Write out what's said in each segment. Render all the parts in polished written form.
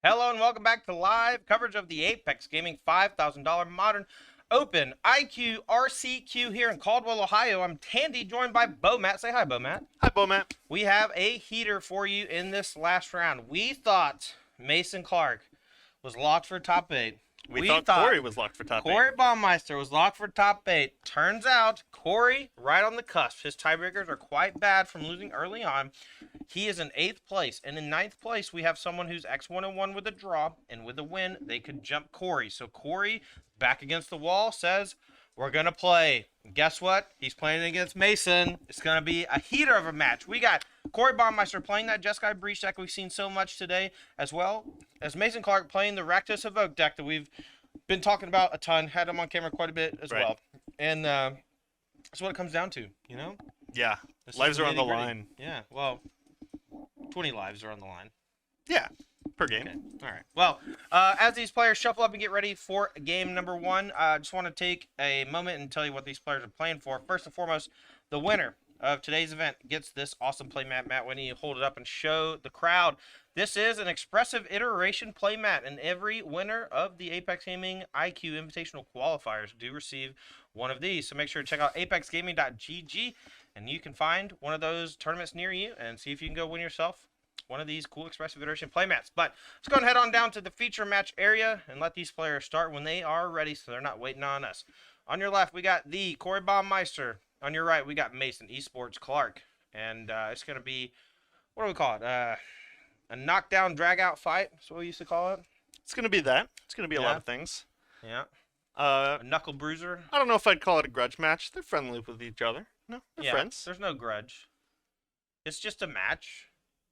Hello and welcome back to live coverage of the Apex Gaming $5,000 Modern Open IQ RCQ here in Caldwell, Ohio. I'm Tandy, joined by Matt. Say hi, Matt. Hi, Matt. We have a heater for you in this last round. We thought Mason Clark was locked for top 8. We thought Corey was locked for top 8. Corey Baumeister was locked for top 8. Turns out, Corey, right on the cusp. His tiebreakers are quite bad from losing early on. He is in 8th place. And in 9th place, we have someone who's X1-1 with a draw. And with a win, they could jump Corey. So Corey, back against the wall, says, we're going to play. And guess what? He's playing against Mason. It's going to be a heater of a match. We got Corey Baumeister playing that Jeskai Breach deck we've seen so much today, as well as Mason Clark playing the Rakdos Evoke deck that we've been talking about a ton. Had him on camera quite a bit as well. And that's what it comes down to, you know? Yeah. Lives are on the line. Yeah, well, 20 lives are on the line. Yeah, per game. Okay. All right. Well, as these players shuffle up and get ready for game number 1, I just want to take a moment and tell you what these players are playing for. First and foremost, the winner of today's event gets this awesome playmat. Matt, when you hold it up and show the crowd, this is an expressive iteration playmat, and every winner of the Apex Gaming IQ Invitational Qualifiers do receive one of these. So make sure to check out apexgaming.gg, and you can find one of those tournaments near you and see if you can go win yourself one of these cool expressive iteration playmats. But let's go and head on down to the feature match area and let these players start when they are ready, so they're not waiting on us. On your left, we got the Corey Baumeister. On your right, we got Mason Esports Clark. And it's going to be, what do we call it? A knockdown, drag-out fight. That's what we used to call it. It's going to be that. It's going to be a lot of things. Yeah. A knuckle bruiser. I don't know if I'd call it a grudge match. They're friendly with each other. No, they're friends. There's no grudge. It's just a match.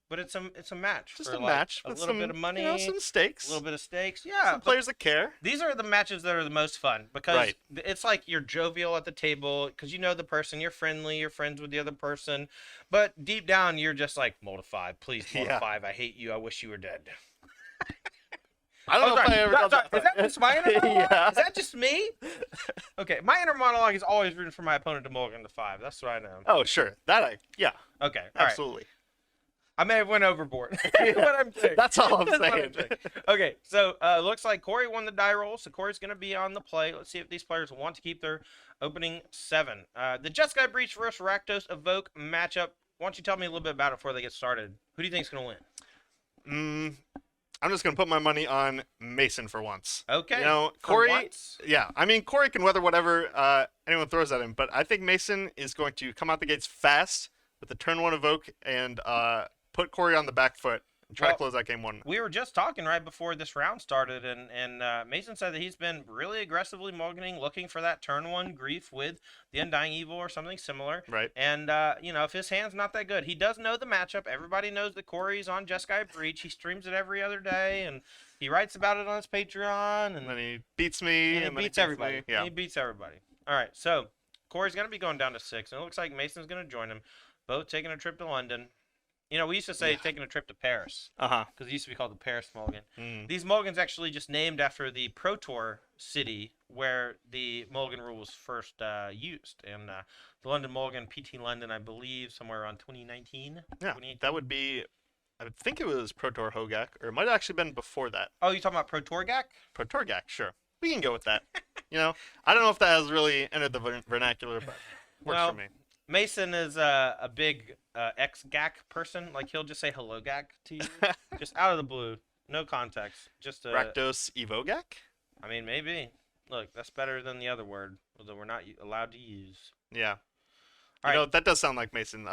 But it's a match. Just a match. A little bit of money. You know, some stakes. A little bit of stakes. Yeah. Some players that care. These are the matches that are the most fun because it's like you're jovial at the table because you know the person, you're friendly, you're friends with the other person. But deep down, you're just like, Multify, please, Multify, I hate you. I wish you were dead. I don't know if I ever done that. Is that just my inner monologue? Yeah. Is that just me? Okay, my inner monologue is always rooting for my opponent to mulligan to 5. That's what I know. Oh, sure. Yeah. Okay, absolutely. Right. I may have went overboard. What I'm saying. That's all I'm saying. Okay, so looks like Corey won the die roll, so Corey's going to be on the play. Let's see if these players want to keep their opening 7. The Jeskai Breach versus Rakdos Evoke matchup. Why don't you tell me a little bit about it before they get started? Who do you think is going to win? I'm just going to put my money on Mason for once. Okay. You know, Corey, yeah, I mean, Corey can weather whatever anyone throws at him, but I think Mason is going to come out the gates fast with the turn 1 Evoke and put Corey on the back foot and try to close that game 1. We were just talking right before this round started, and Mason said that he's been really aggressively mulliganing, looking for that turn 1 grief with the Undying Evil or something similar. Right. And, you know, if his hand's not that good, he does know the matchup. Everybody knows that Corey's on Jeskai Breach. He streams it every other day, and he writes about it on his Patreon. And then he beats me. And he beats everybody. Yeah. He beats everybody. All right, so Corey's going to be going down to 6, and it looks like Mason's going to join him, both taking a trip to London. You know, we used to say taking a trip to Paris. Because it used to be called the Paris Mulligan. These mulligans actually just named after the Pro Tour city where the mulligan rule was first used. And the London Mulligan, PT London, I believe, somewhere around 2019. Yeah, that would be, I would think it was Pro Tour Hogak, or it might have actually been before that. Oh, you're talking about Pro Tour Gak? Pro Tour Gak, sure. We can go with that. You know, I don't know if that has really entered the vernacular, but works for me. Mason is a big ex-GAC person. Like, he'll just say hello, GAC, to you. Just out of the blue. No context. Just Rakdos Evogak? I mean, maybe. Look, that's better than the other word that we're not allowed to use. Yeah. You know, that does sound like Mason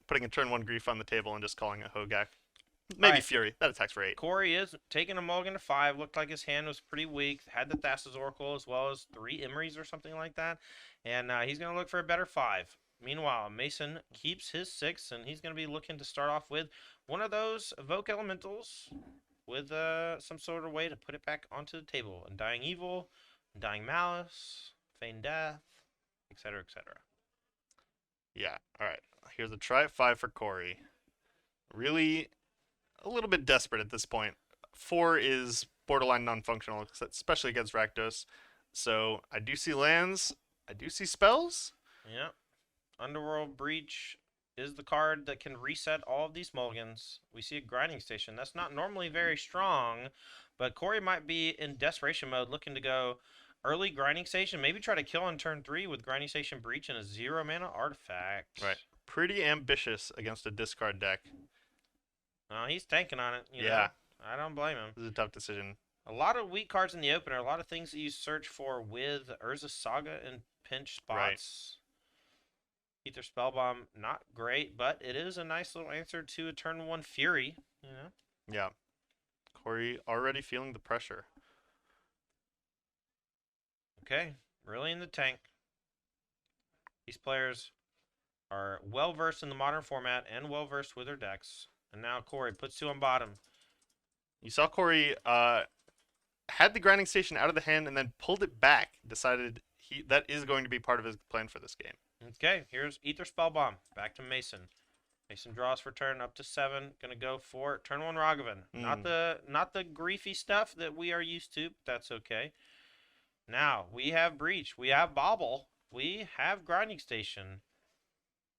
putting a turn 1 grief on the table and just calling it Hogak. Maybe Fury. That attacks for 8. Corey is taking a mulligan to 5. Looked like his hand was pretty weak. Had the Thassa's Oracle as well as 3 Emeries or something like that. And he's going to look for a better 5. Meanwhile, Mason keeps his 6, and he's going to be looking to start off with one of those Evoke Elementals with some sort of way to put it back onto the table. Undying Evil, Undying Malice, Feign Death, etc., etc. Yeah, all right. Here's a try at 5 for Corey. Really a little bit desperate at this point. 4 is borderline non-functional, especially against Rakdos. So I do see lands. I do see spells. Yeah. Underworld Breach, is the card that can reset all of these mulligans. We see a grinding station. That's not normally very strong, but Corey might be in desperation mode looking to go early grinding station. Maybe try to kill on turn 3 with grinding station breach and a 0 mana artifact. Right. Pretty ambitious against a discard deck. He's tanking on it. You know? I don't blame him. This is a tough decision. A lot of weak cards in the opener. A lot of things that you search for with Urza Saga in pinch spots. Ether Spellbomb, not great, but it is a nice little answer to a turn 1 Fury. You know? Yeah. Corey already feeling the pressure. Okay, really in the tank. These players are well versed in the modern format and well versed with their decks. And now Corey puts 2 on bottom. You saw Corey had the grinding station out of the hand and then pulled it back. Decided that is going to be part of his plan for this game. Okay, here's Ether Spellbomb. Back to Mason. Mason draws for turn up to 7. Gonna go for turn 1 Ragavan. Not the griefy stuff that we are used to, but that's okay. Now, we have Breach. We have Bobble. We have Grinding Station.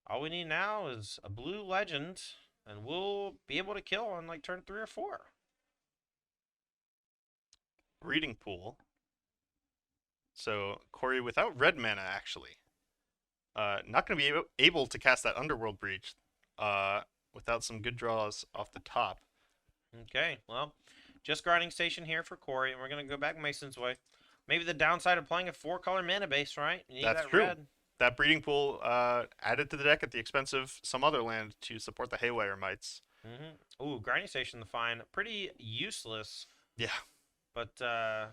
All we need now is a blue legend, and we'll be able to kill on like turn 3 or 4. Reading Pool. So, Corey without red mana, actually. Not going to be able to cast that Underworld Breach without some good draws off the top. Okay, well, just Grinding Station here for Corey, and we're going to go back Mason's way. Maybe the downside of playing a 4-color mana base, right? You need That's that true. red. That Breeding Pool added to the deck at the expense of some other land to support the Haywire Mites. Ooh, Grinding Station, the fine. Pretty useless. Yeah. But, going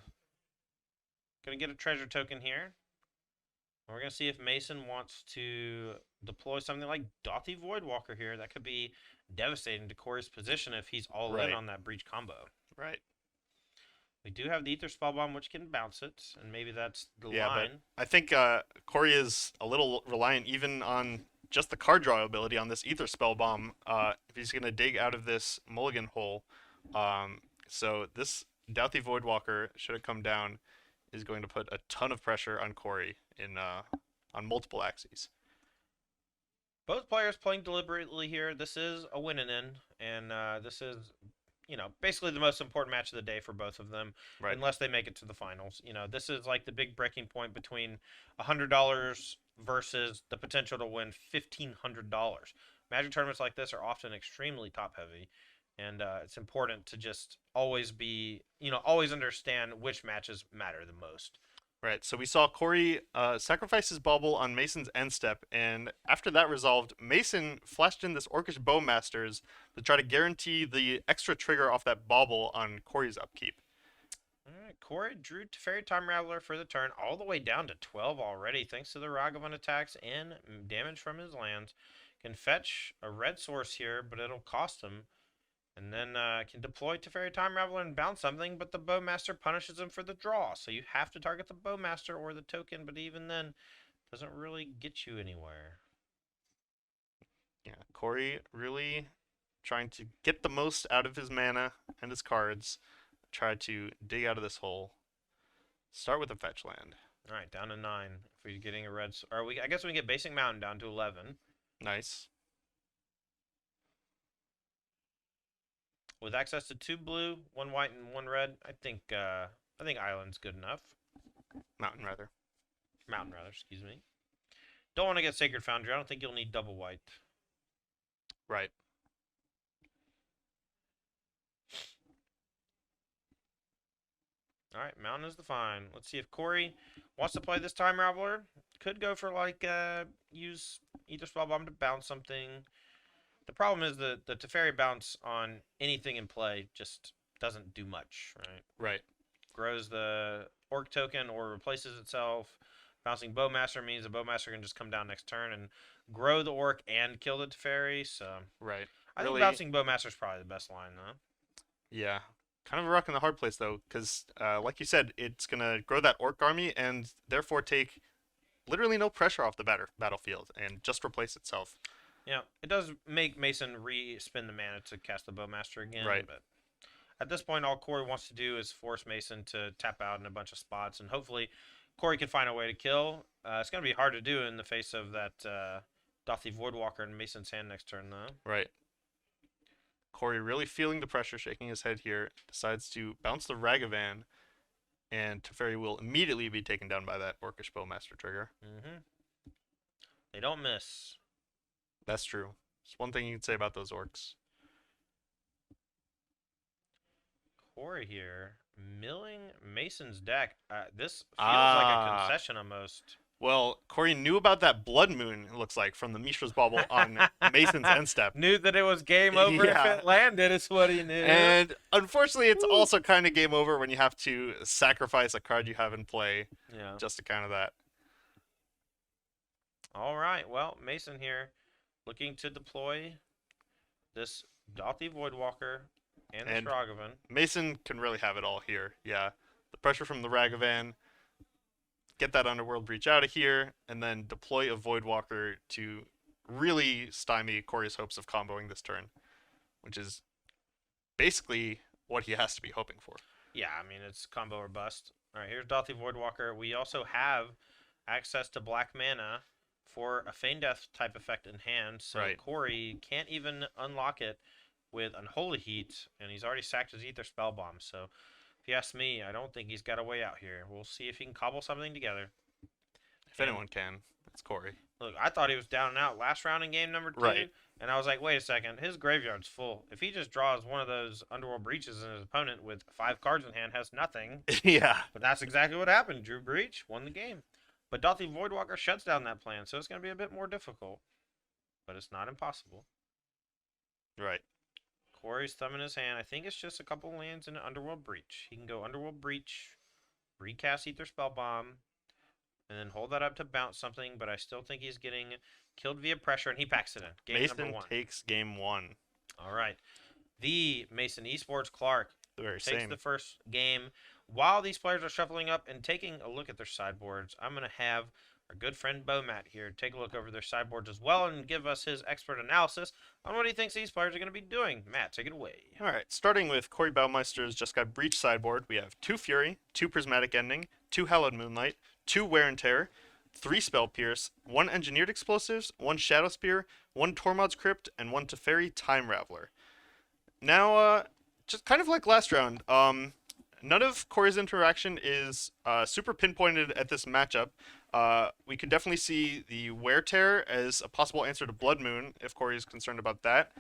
to get a treasure token here. We're going to see if Mason wants to deploy something like Dauthi Voidwalker here. That could be devastating to Corey's position if he's all in on that Breach combo. Right. We do have the Ether Spellbomb, which can bounce it, and maybe that's the line. But I think Corey is a little reliant even on just the card draw ability on this Ether Spellbomb if he's going to dig out of this mulligan hole. So this Dauthi Voidwalker, should it come down, is going to put a ton of pressure on Corey on multiple axes. Both players playing deliberately here. This is a win and in, and this is, basically the most important match of the day for both of them, unless they make it to the finals. This is like the big breaking point between $100 versus the potential to win $1,500. Magic tournaments like this are often extremely top heavy, and it's important to just always be, always understand which matches matter the most. Right, so we saw Corey sacrifice his bauble on Mason's end step, and after that resolved, Mason flashed in this Orcish Bowmasters to try to guarantee the extra trigger off that bauble on Corey's upkeep. Alright, Corey drew Teferi Time Raveler for the turn, all the way down to 12 already, thanks to the Ragavan attacks and damage from his lands. Can fetch a red source here, but it'll cost him. And then can deploy Teferi Time Raveler and bounce something, but the Bowmaster punishes him for the draw. So you have to target the Bowmaster or the token, but even then, doesn't really get you anywhere. Yeah, Corey really trying to get the most out of his mana and his cards. Try to dig out of this hole. Start with a fetch land. All right, down to 9. If we're getting a red, or I guess we can get Basic Mountain down to 11. Nice. With access to 2 blue, 1 white, and 1 red, I think Island's good enough. Mountain, rather. Mountain, rather, excuse me. Don't want to get Sacred Foundry. I don't think you'll need double white. Right. All right, Mountain is the fine. Let's see if Corey wants to play this Time Raveler. Could go for, use Ether Spellbomb to bounce something. The problem is that the Teferi bounce on anything in play just doesn't do much, right? Right. Grows the Orc token or replaces itself. Bouncing Bowmaster means the Bowmaster can just come down next turn and grow the Orc and kill the Teferi, so... Right. I think bouncing Bowmaster is probably the best line, though. Yeah. Kind of a rock in the hard place, though, because, like you said, it's going to grow that Orc army and therefore take literally no pressure off the battlefield and just replace itself. Yeah, it does make Mason re-spin the mana to cast the Bowmaster again. Right. But at this point, all Corey wants to do is force Mason to tap out in a bunch of spots, and hopefully Corey can find a way to kill. It's going to be hard to do in the face of that Dothi Voidwalker in Mason's hand next turn, though. Right. Corey really feeling the pressure, shaking his head here, decides to bounce the Ragavan, and Teferi will immediately be taken down by that Orcish Bowmaster trigger. They don't miss. That's true. It's one thing you can say about those orcs. Corey here, milling Mason's deck. This feels like a concession almost. Well, Corey knew about that Blood Moon, it looks like, from the Mishra's Bauble on Mason's end step. Knew that it was game over if it landed, is what he knew. And unfortunately, it's also kind of game over when you have to sacrifice a card you have in play just to counter that. All right, well, Mason here looking to deploy this Dothi Voidwalker and the Ragavan. Mason can really have it all here, yeah. The pressure from the Ragavan, get that Underworld Breach out of here, and then deploy a Voidwalker to really stymie Corey's hopes of comboing this turn, which is basically what he has to be hoping for. Yeah, I mean, it's combo or bust. All right, here's Dothi Voidwalker. We also have access to black mana for a Feign Death type effect in hand, so Corey can't even unlock it with Unholy Heat, and he's already sacked his Ether Spellbomb, so if you ask me, I don't think he's got a way out here. We'll see if he can cobble something together. If anyone can, it's Corey. Look, I thought he was down and out last round in game number 2, and I was like, wait a second, his graveyard's full. If he just draws one of those Underworld Breaches and his opponent with 5 cards in hand has nothing. Yeah. But that's exactly what happened. Drew Breach, won the game. But Dothi Voidwalker shuts down that plan, so it's going to be a bit more difficult. But it's not impossible. Right. Corey's thumb in his hand. I think it's just a couple lands in an Underworld Breach. He can go Underworld Breach, recast Ether Spellbomb, and then hold that up to bounce something, but I still think he's getting killed via pressure, and he packs it in. Game Mason number 1. takes game 1. All right. The Mason Esports Clark takes the first game. While these players are shuffling up and taking a look at their sideboards, I'm going to have our good friend Matt here take a look over their sideboards as well and give us his expert analysis on what he thinks these players are going to be doing. Matt, take it away. All right, starting with Corey Baumeister's Jeskai Breach sideboard, we have 2 Fury, 2 Prismatic Ending, 2 Hallowed Moonlight, 2 Wear and Tear, 3 Spell Pierce, 1 Engineered Explosives, 1 Shadow Spear, 1 Tormod's Crypt, and 1 Teferi Time Raveler. Now, just kind of like last round, none of Corey's interaction is super pinpointed at this matchup. We could definitely see the Wear Tear as a possible answer to Blood Moon, if Corey is concerned about that.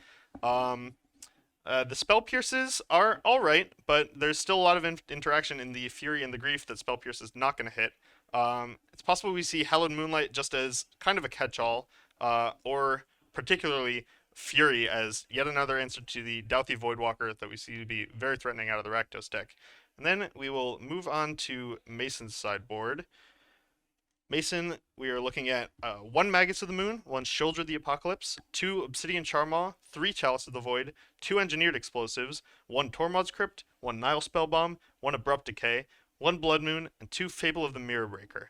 The Spell Pierces are alright, but there's still a lot of interaction in the Fury and the Grief that Spell Pierce is not going to hit. It's possible we see Hallowed Moonlight just as kind of a catch-all, or particularly Fury as yet another answer to the Dothi Voidwalker that we see to be very threatening out of the Rakdos deck. And then we will move on to Mason's sideboard. Mason, we are looking at 1 Magus of the Moon, 1 Shoulder of the Apocalypse, 2 Obsidian Charmaw, 3 Chalice of the Void, 2 Engineered Explosives, 1 Tormod's Crypt, 1 Nile Spellbomb, 1 Abrupt Decay, 1 Blood Moon, and 2 Fable of the Mirror Breaker.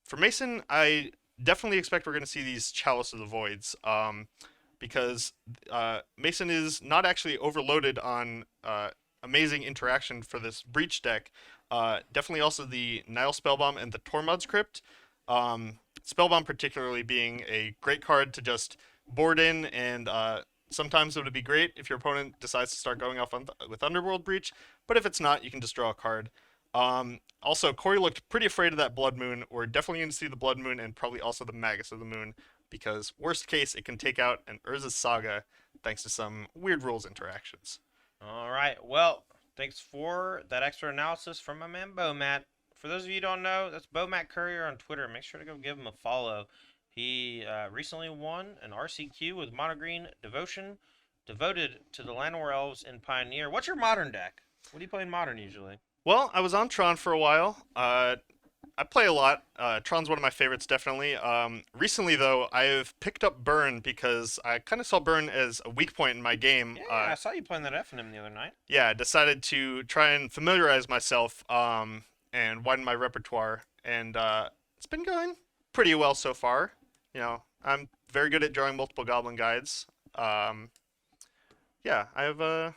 For Mason, I definitely expect we're going to see these Chalice of the Voids, because Mason is not actually overloaded on amazing interaction for this Breach deck. Definitely also the Nile Spellbomb and the Tormod's Crypt. Spellbomb particularly being a great card to just board in, and sometimes it would be great if your opponent decides to start going off with Underworld Breach, but if it's not, you can just draw a card. Also, Corey looked pretty afraid of that Blood Moon. We're definitely going to see the Blood Moon and probably also the Magus of the Moon, because worst case, it can take out an Urza's Saga thanks to some weird rules interactions. All right, well, thanks for that extra analysis from my man Matt. For those of you who don't know, that's Matt Courier on Twitter. Make sure to go give him a follow. He recently won an RCQ with Mono Green Devotion, devoted to the Llanowar Elves in Pioneer. What's your Modern deck? What do you play in Modern usually? Well, I was on Tron for a while. I play a lot. Tron's one of my favorites, definitely. Recently, though, I've picked up Burn because I kind of saw Burn as a weak point in my game. Yeah, I saw you playing that FNM the other night. Yeah, I decided to try and familiarize myself and widen my repertoire, and it's been going pretty well so far. You know, I'm very good at drawing multiple Goblin Guides. Yeah, I have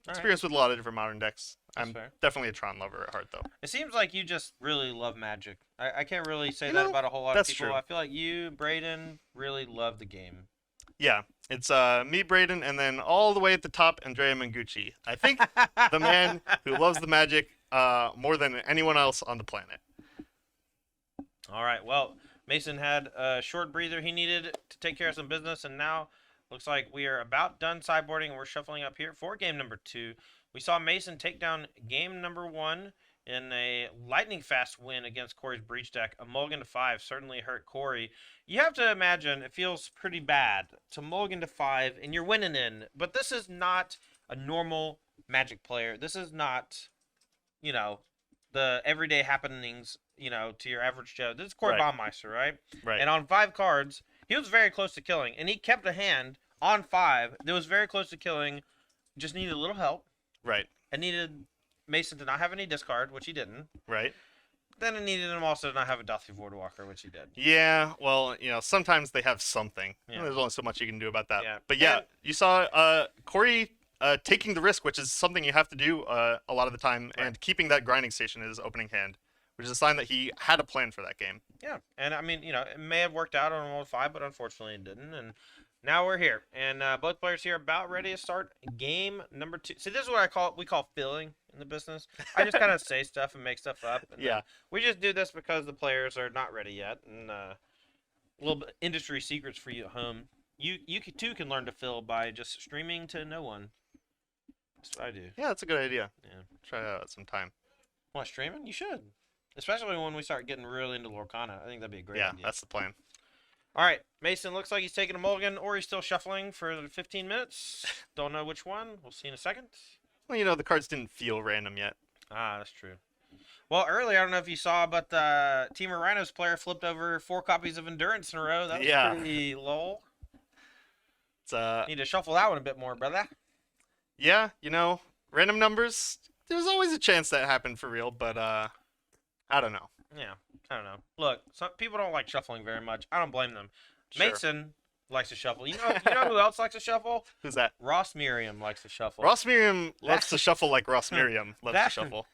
All right, Experience with a lot of different modern decks. that's I'm fair. definitely a Tron lover at heart, though. It seems like you just really love Magic. I can't really say You that know, about a whole lot of that's people. true. I feel like you, Braden, really love the game. Yeah, it's me, Braden, and then all the way at the top, Andrea Mengucci. I think the man who loves the Magic more than anyone else on the planet. All right. Well, Mason had a short breather he needed to take care of some business, and now looks like we are about done sideboarding, and we're shuffling up here for game number 2. We saw Mason take down game number 1 in a lightning fast win against Corey's breach deck. A mulligan to 5 certainly hurt Corey. You have to imagine it feels pretty bad to mulligan to 5 and you're winning in, but this is not a normal Magic player. This is not, you know, the everyday happenings, to your average Joe. This is Corey Right. Baumeister, right? Right. And on 5 cards, he was very close to killing, and he kept a hand on 5 that was very close to killing. Just needed a little help. Right. I needed Mason to not have any discard, which he didn't. Right. Then I needed him also to not have a Dothie Voidwalker, which he did. Yeah, well, sometimes they have something. Yeah. There's only so much you can do about that. Yeah. But yeah, And- you saw Corey taking the risk, which is something you have to do a lot of the time, Right. and keeping that grinding station in his opening hand, which is a sign that he had a plan for that game. Yeah, and I mean, it may have worked out on World 5, but unfortunately it didn't. And now we're here, and both players here are about ready to start game number 2. See, this is what we call filling in the business. I just kind of say stuff and make stuff up. And Yeah. we just do this because the players are not ready yet, and little bit industry secrets for you at home. Too can learn to fill by just streaming to no one. That's what I do. Yeah, that's a good idea. Yeah. Try that out sometime. Want streaming? You should. Especially when we start getting really into Lorcana. I think that'd be a great Yeah, idea. that's the plan. All right, Mason looks like he's taking a mulligan, or he's still shuffling for 15 minutes. Don't know which one. We'll see in a second. Well, the cards didn't feel random yet. Ah, that's true. Well, earlier, I don't know if you saw, but the Team of Rhinos player flipped over 4 copies of Endurance in a row. That was Yeah. pretty lol. It's Need to shuffle that one a bit more, brother. yeah, random numbers. There's always a chance that happened for real, but I don't know. Yeah, I don't know. Look, some people don't like shuffling very much. I don't blame them. Sure. Mason likes to shuffle. You know who else likes to shuffle? Who's that? Ross Miriam likes to shuffle. Ross Miriam loves to shuffle like Ross Miriam loves that- to shuffle.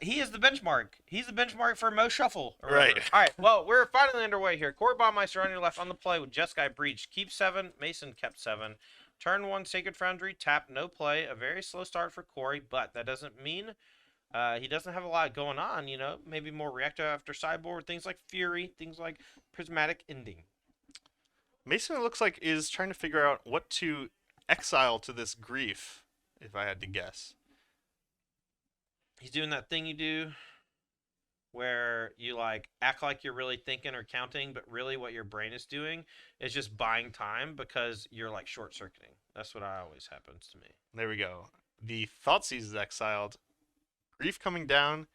He is the benchmark. He's the benchmark for most shuffle. or Right. whatever. All right. Well, we're finally underway here. Corey Baumeister on your left on the play with Jeskai Breach. Keep 7. Mason kept 7. Turn 1 Sacred Foundry. Tap. No play. A very slow start for Corey, but that doesn't mean he doesn't have a lot going on. Maybe more reactive after sideboard. Things like Fury. Things like Prismatic Ending. Mason, it looks like, is trying to figure out what to exile to this grief, if I had to guess. He's doing that thing you do where you act like you're really thinking or counting, but really what your brain is doing is just buying time because you're short circuiting. That's what always happens to me. There we go. The Thoughtseize is exiled. Grief coming down.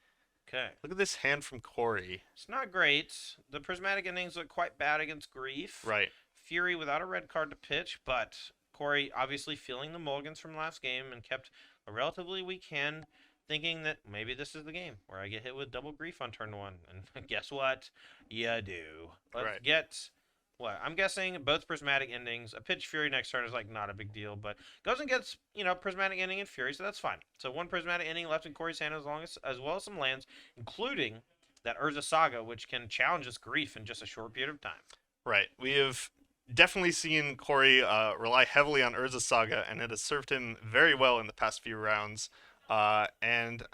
Okay. Look at this hand from Corey. It's not great. The prismatic endings look quite bad against Grief. Right. Fury without a red card to pitch, but Corey obviously feeling the mulligans from last game and kept a relatively weak hand, thinking that maybe this is the game where I get hit with double Grief on turn 1. And guess what? You do. Let's Right. get what? I'm guessing both prismatic endings. A pitch Fury next turn is not a big deal, but goes and gets, prismatic ending and Fury, so that's fine. So 1 prismatic ending left in Corey's hand as well as some lands, including that Urza Saga, which can challenge this Grief in just a short period of time. Right. We have definitely seen Corey rely heavily on Urza Saga, and it has served him very well in the past few rounds. And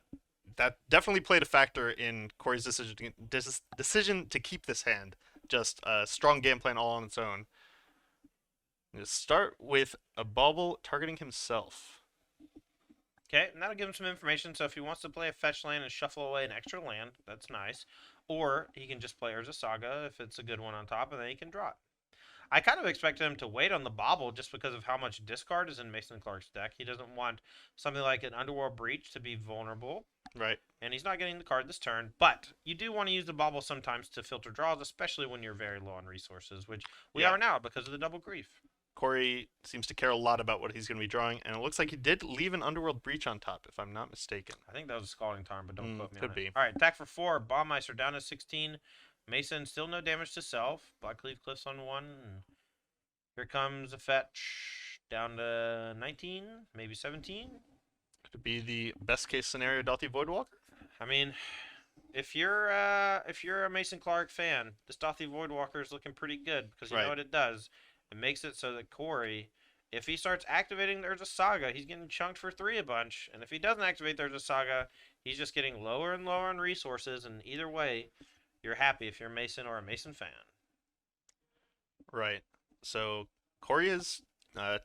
that definitely played a factor in Corey's decision to keep this hand. Just a strong game plan all on its own. Just start with a bauble targeting himself. Okay, and that'll give him some information. So if he wants to play a fetch land and shuffle away an extra land, that's nice. Or he can just play Urza Saga if it's a good one on top, and then he can draw it. I kind of expected him to wait on the bauble just because of how much discard is in Mason Clark's deck. He doesn't want something like an Underworld Breach to be vulnerable. Right. And he's not getting the card this turn, but you do want to use the bauble sometimes to filter draws, especially when you're very low on resources, which we Yeah. are now because of the double Grief. Corey seems to care a lot about what he's going to be drawing, and it looks like he did leave an Underworld Breach on top, if I'm not mistaken. I think that was a Scalding Tarn, but don't quote me could on be. it. All right, attack for 4. Baumeister down to 16. Mason still no damage to self. Blackleaf Cliffs on 1. Here comes a fetch down to 19, maybe 17. Could it be the best case scenario Dalty Voidwalker? I mean, if you're a Mason Clark fan, this Dothy Voidwalker is looking pretty good because you know Right. what it does. It makes it so that Corey, if he starts activating There's a Saga, he's getting chunked for 3 a bunch, and if he doesn't activate There's a Saga, he's just getting lower and lower on resources. And either way, you're happy if you're a Mason or a Mason fan. Right. So Corey has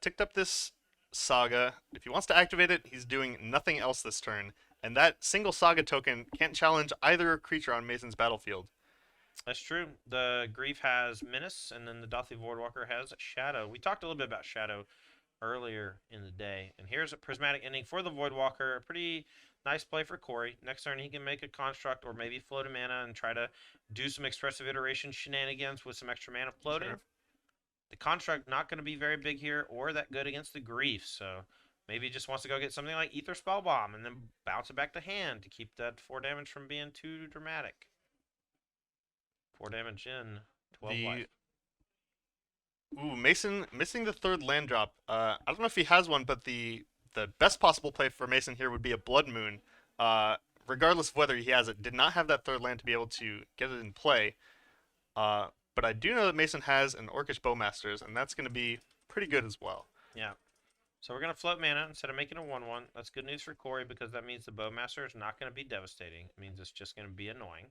ticked up this Saga. If he wants to activate it, he's doing nothing else this turn. And that single Saga token can't challenge either creature on Mason's battlefield. That's true. The Grief has Menace, and then the Dothy Voidwalker has Shadow. We talked a little bit about Shadow earlier in the day. And here's a Prismatic Ending for the Voidwalker. A pretty nice play for Corey. Next turn, he can make a Construct or maybe float a mana and try to do some Expressive Iteration shenanigans with some extra mana floating. Sure. The Construct not going to be very big here or that good against the Grief. So maybe he just wants to go get something like Ether Spell Bomb and then bounce it back to hand to keep that 4 damage from being too dramatic. 4 damage in, 12 life. Ooh, Mason missing the third land drop. I don't know if he has one, but the best possible play for Mason here would be a Blood Moon. Regardless of whether he has it, did not have that third land to be able to get it in play. But I do know that Mason has an Orcish Bowmasters, and that's going to be pretty good as well. Yeah. So we're going to float mana instead of making a 1/1. That's good news for Corey because that means the Bowmaster is not going to be devastating. It means it's just going to be annoying.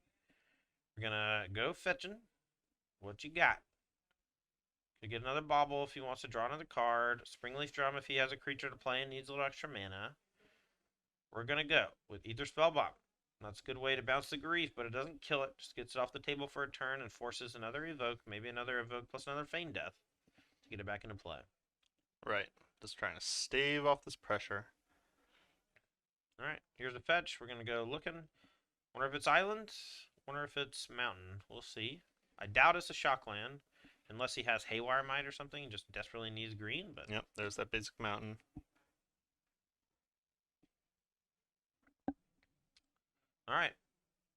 We're going to go fetching. What you got? Could get another Bauble if he wants to draw another card. Springleaf Drum if he has a creature to play and needs a little extra mana. We're going to go with Ether Spellbomb. That's a good way to bounce the Grief, but it doesn't kill it. Just gets it off the table for a turn and forces another Evoke, maybe another Evoke plus another Feign Death to get it back into play. Right. Just trying to stave off this pressure. Alright, here's a fetch. We're going to go looking. Wonder if it's island. Wonder if it's mountain. We'll see. I doubt it's a Shockland. Unless he has Haywire Might or something and just desperately needs green. But Yep, there's that basic mountain. Alright.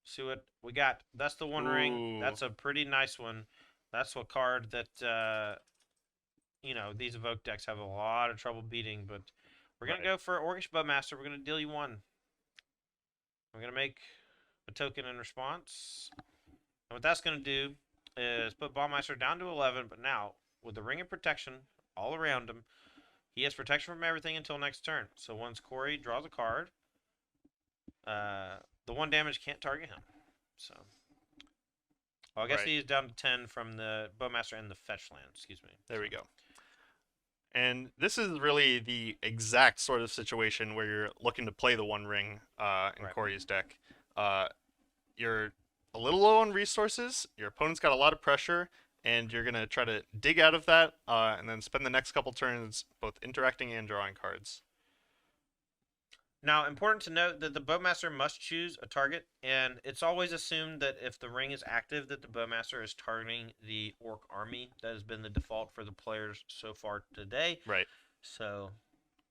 See what we got. That's the One Ring. Ooh. That's a pretty nice one. That's a card that, these Evoke decks have a lot of trouble beating. But we're going to go for Orcish Bowmaster. We're going to deal you 1. We're going to make a token in response. And what that's going to do is put Ballmeister down to 11, but now, with the Ring of Protection all around him, he has protection from everything until next turn. So once Corey draws a card, the 1 damage can't target him. So, well, I guess he's down to 10 from the Bowmaster and the Fetch land, excuse me. There we go. And this is really the exact sort of situation where you're looking to play the One Ring in Corey's deck. You're a little low on resources, your opponent's got a lot of pressure, and you're going to try to dig out of that and then spend the next couple turns both interacting and drawing cards. Now, important to note that the Bowmaster must choose a target, and it's always assumed that if the ring is active, that the Bowmaster is targeting the Orc army. That has been the default for the players so far today. Right. So,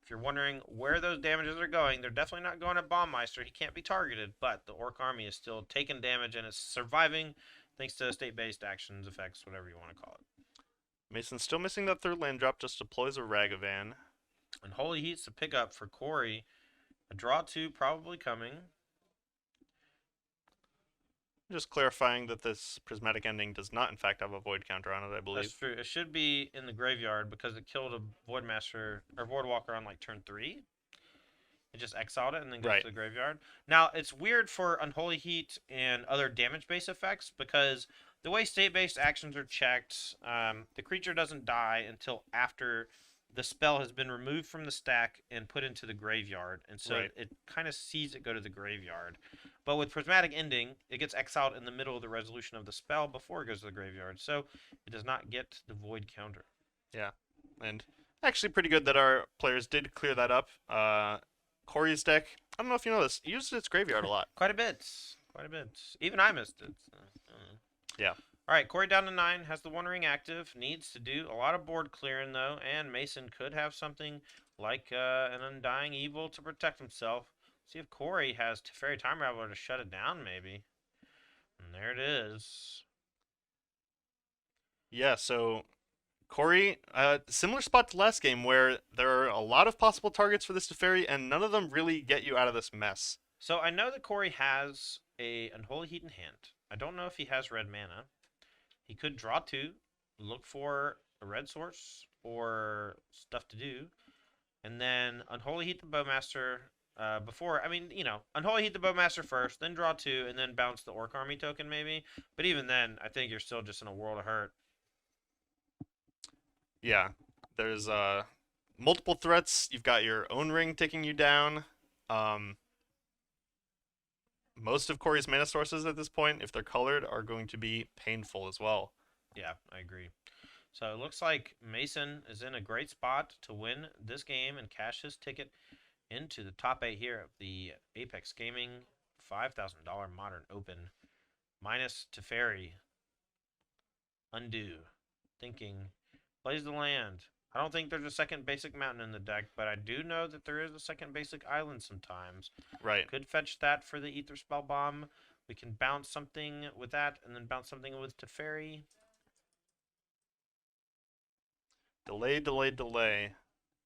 if you're wondering where those damages are going, they're definitely not going at Baummeister. He can't be targeted, but the Orc army is still taking damage and it's surviving thanks to state-based actions, effects, whatever you want to call it. Mason's still missing that third land drop, just deploys a Ragavan. And Holy Heat's to pick up for Corey. A draw 2 probably coming. Just clarifying that this Prismatic Ending does not, in fact, have a Void counter on it, I believe. That's true. It should be in the graveyard because it killed a Voidmaster or Voidwalker on like turn 3. It just exiled it and then goes to the graveyard. Now, it's weird for Unholy Heat and other damage-based effects because the way state-based actions are checked, the creature doesn't die until after the spell has been removed from the stack and put into the graveyard. And so it kind of sees it go to the graveyard. But with Prismatic Ending, it gets exiled in the middle of the resolution of the spell before it goes to the graveyard. So it does not get the Void counter. Yeah. And actually pretty good that our players did clear that up. Corey's deck, I don't know if you know this, it uses its graveyard a lot. Quite a bit. Quite a bit. Even I missed it. Yeah. All right, Corey down to 9, has the One Ring active, needs to do a lot of board clearing, though, and Mason could have something like an Undying Evil to protect himself. See if Corey has Fairy Time Raveler to shut it down, maybe. And there it is. Yeah, so Corey, similar spot to last game where there are a lot of possible targets for this Teferi, and none of them really get you out of this mess. So I know that Corey has a Unholy Heat in hand. I don't know if he has red mana. He could draw 2, look for a red source or stuff to do, and then Unholy Heat the Bowmaster before. I mean, Unholy Heat the Bowmaster first, then draw 2, and then bounce the Orc Army token maybe. But even then, I think you're still just in a world of hurt. Yeah, there's multiple threats. You've got your own ring taking you down. Most of Corey's mana sources at this point, if they're colored, are going to be painful as well. Yeah, I agree. So it looks like Mason is in a great spot to win this game and cash his ticket into the top 8 here of the Apex Gaming $5,000 Modern Open. Minus Teferi. Undo. Thinking. Plays the land. I don't think there's a second basic mountain in the deck, but I do know that there is a second basic island sometimes. Right. Could fetch that for the Ether Spell Bomb. We can bounce something with that, and then bounce something with Teferi. Delay, delay, delay.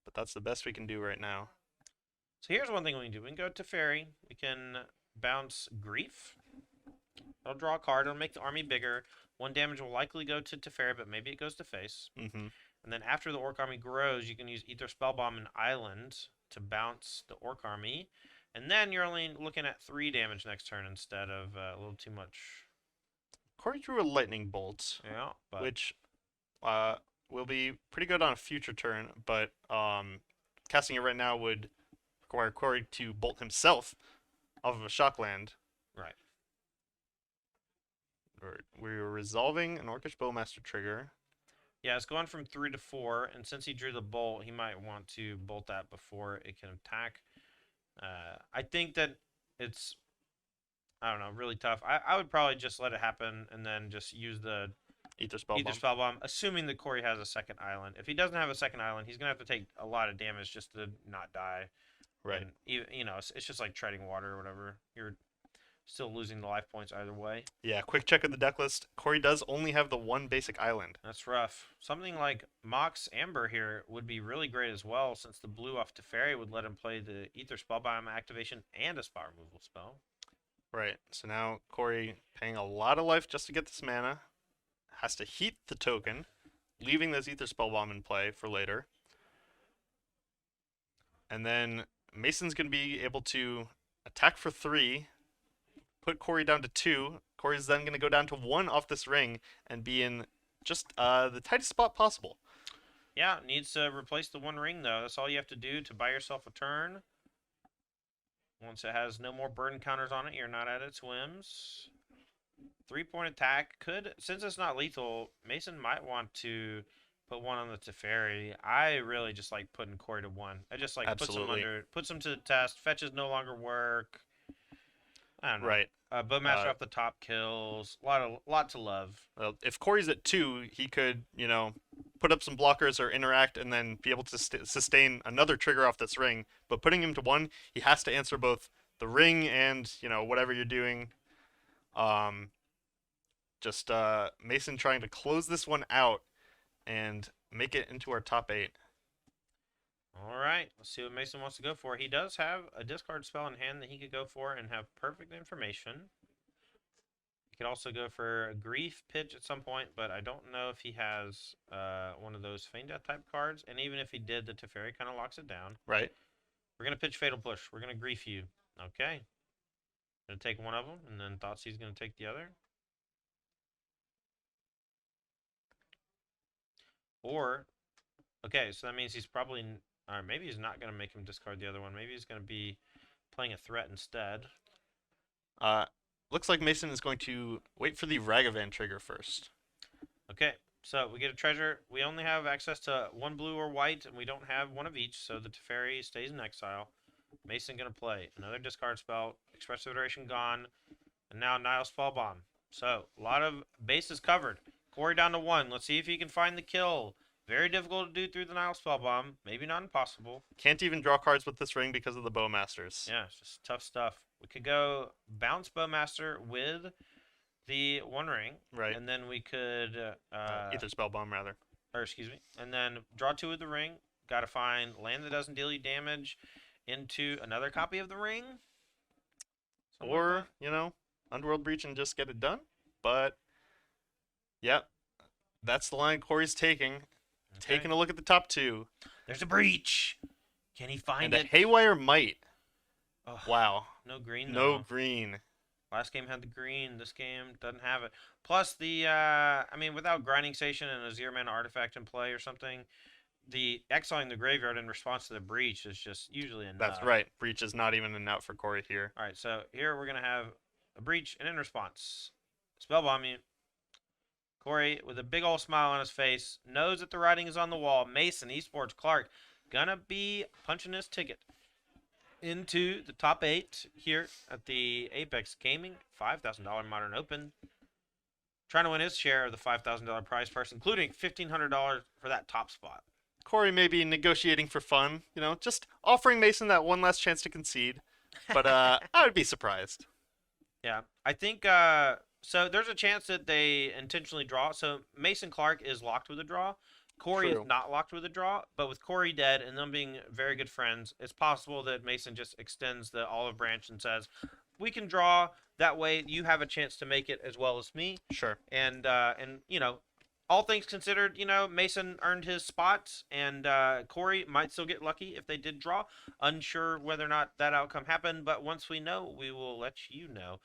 But that's the best we can do right now. So here's one thing we can do. We can go Teferi. We can bounce Grief. It'll draw a card. It'll make the army bigger. 1 damage will likely go to Teferi, but maybe it goes to face. Mm-hmm. And then after the Orc Army grows, you can use Ether Spellbomb and Island to bounce the Orc Army. And then you're only looking at 3 damage next turn instead of a little too much. Corey drew a Lightning Bolt. Yeah, but which will be pretty good on a future turn, but casting it right now would require Corey to bolt himself off of a Shockland. Right. We're resolving an Orcish Bowmaster trigger. Yeah, it's going from 3 to 4, and since he drew the bolt, he might want to bolt that before it can attack. I think that it's, I don't know, really tough. I would probably just let it happen and then just use the Ether Spellbomb. Ether Spellbomb, assuming that Corey has a second island. If he doesn't have a second island, he's going to have to take a lot of damage just to not die. Right. And, it's just like treading water or whatever. You're still losing the life points either way. Yeah, quick check of the deck list. Corey does only have the 1 basic island. That's rough. Something like Mox Amber here would be really great as well, since the blue off Teferi would let him play the Ether Spellbomb activation and a spot removal spell. Right, so now Corey paying a lot of life just to get this mana. Has to heat the token, leaving this Ether Spellbomb in play for later. And then Mason's going to be able to attack for 3, put Corey down to 2. Corey's then going to go down to 1 off this ring and be in just the tightest spot possible. Yeah, needs to replace the 1 ring, though. That's all you have to do to buy yourself a turn. Once it has no more burden counters on it, you're not at its whims. 3-point attack could, since it's not lethal, Mason might want to put 1 on the Teferi. I really just like putting Corey to 1. I just like puts him to the test. Fetches no longer work. I don't know. Right. Bowmaster off the top kills. Lot to love. Well, if Corey's at 2, he could, put up some blockers or interact and then be able to sustain another trigger off this ring. But putting him to 1, he has to answer both the ring and, whatever you're doing. Just Mason trying to close this one out and make it into our top 8. All right, let's see what Mason wants to go for. He does have a discard spell in hand that he could go for and have perfect information. He could also go for a Grief Pitch at some point, but I don't know if he has one of those Feign Death type cards. And even if he did, the Teferi kind of locks it down. Right. We're going to pitch Fatal Push. We're going to Grief you. Okay. Going to take one of them, and then Thoughtseize going to take the other. Or, okay, so that means he's probably, or maybe he's not going to make him discard the other one. Maybe he's going to be playing a threat instead. Looks like Mason is going to wait for the Ragavan trigger first. Okay, so we get a treasure. We only have access to 1 blue or white, and we don't have 1 of each, so the Teferi stays in exile. Mason going to play another discard spell, Expressive Iteration gone, and now Nile Spellbomb. So, a lot of bases covered. Corey down to 1. Let's see if he can find the kill. Very difficult to do through the Nile Spellbomb. Maybe not impossible. Can't even draw cards with this ring because of the Bowmasters. Yeah, it's just tough stuff. We could go bounce Bowmaster with the 1 ring. Right. And then we could... Ether Spellbomb, rather. or excuse me, and then draw 2 of the ring. Got to find land that doesn't deal you damage into another copy of the ring. Something like Or, Underworld Breach and just get it done. But, yep, that's the line Corey's taking. that. Taking a look at the top 2. There's a breach. Can he find And a it? Haywire Might. Oh, Wow. no green. No though. green. Last game had the green. This game doesn't have it. Plus the, without Grinding Station and a 0-mana artifact in play or something, the exiling the graveyard in response to the breach is just usually enough. That's right. Breach is not even an out for Corey here. All right, so here we're gonna have a breach, and in response, spellbomb you. Corey, with a big old smile on his face, knows that the writing is on the wall. Mason, Esports, Clark, gonna be punching his ticket into the top 8 here at the Apex Gaming $5,000 Modern Open. Trying to win his share of the $5,000 prize purse, including $1,500 for that top spot. Corey may be negotiating for fun, just offering Mason that one last chance to concede. But I would be surprised. Yeah, I think so. There's a chance that they intentionally draw. So Mason Clark is locked with a draw. Corey True. is not locked with a draw. But with Corey dead and them being very good friends, it's possible that Mason just extends the olive branch and says, "We can draw. That way, you have a chance to make it as well as me." Sure. And all things considered, Mason earned his spot, and Corey might still get lucky if they did draw. Unsure whether or not that outcome happened, but once we know, we will let you know.